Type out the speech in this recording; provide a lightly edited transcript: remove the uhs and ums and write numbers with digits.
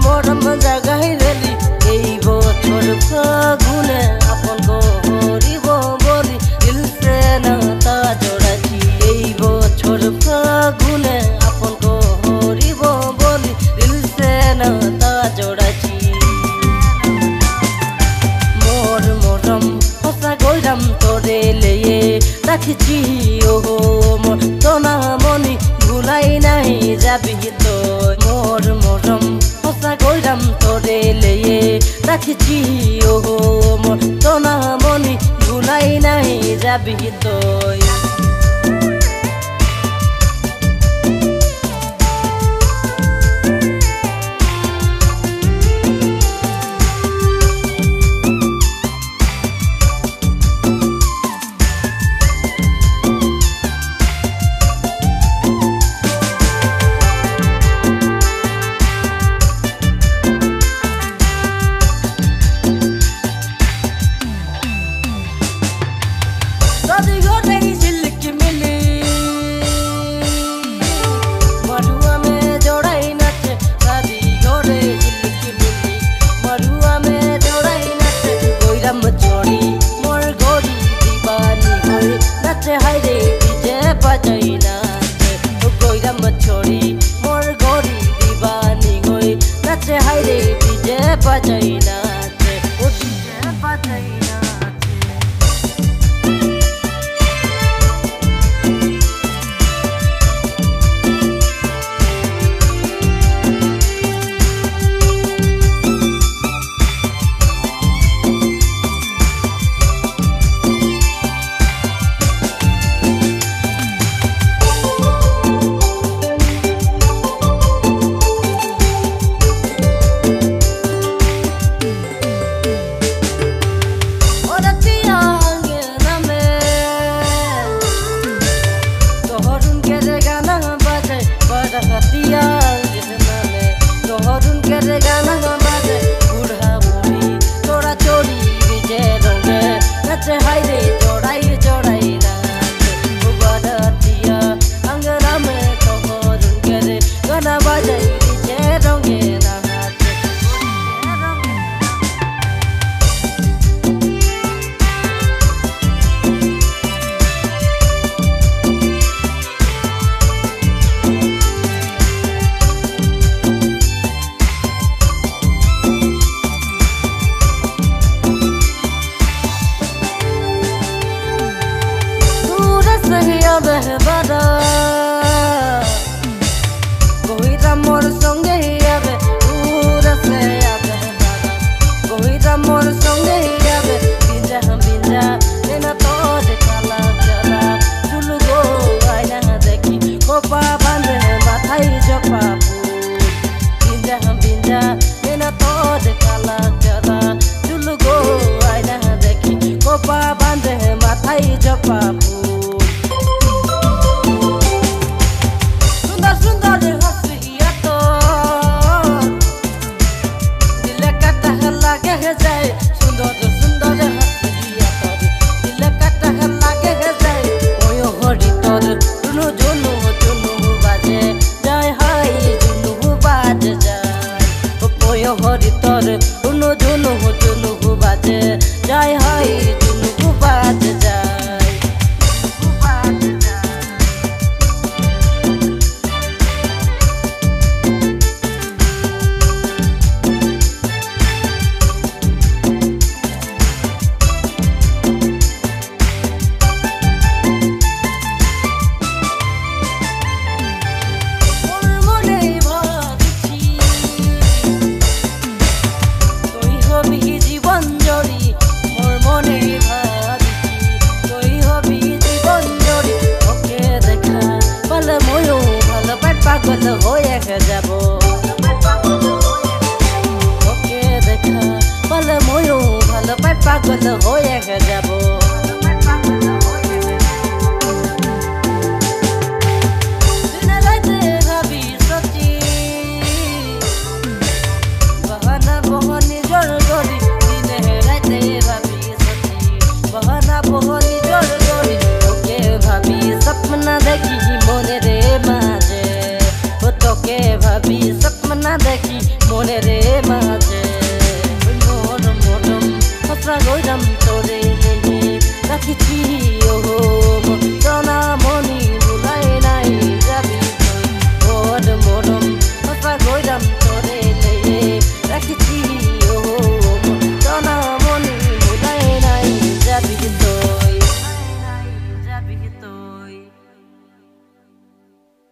মরম জাগাই রেলি এই বছর ফাগুনে আপন গরিব বলি দিল সে নাতা জোড়াছি এই বছর ফাগুনে আপন গরিব বলি দিল সে নাতা জোড়াছি মোর মরম হসা গইরাম তোরে লয়ে রাখিছি ও মোর তোনা মনি ভুলাই নাই যাবি তো মোর মরম হসা গইরাম তোরে লয়ে রাখিছি ও মোর তোনা মনি ভুলাই নাই যাবি তো छोड़ी मोर गोरी दीवानी होई नाचे हाय रे डीजे बजाई ना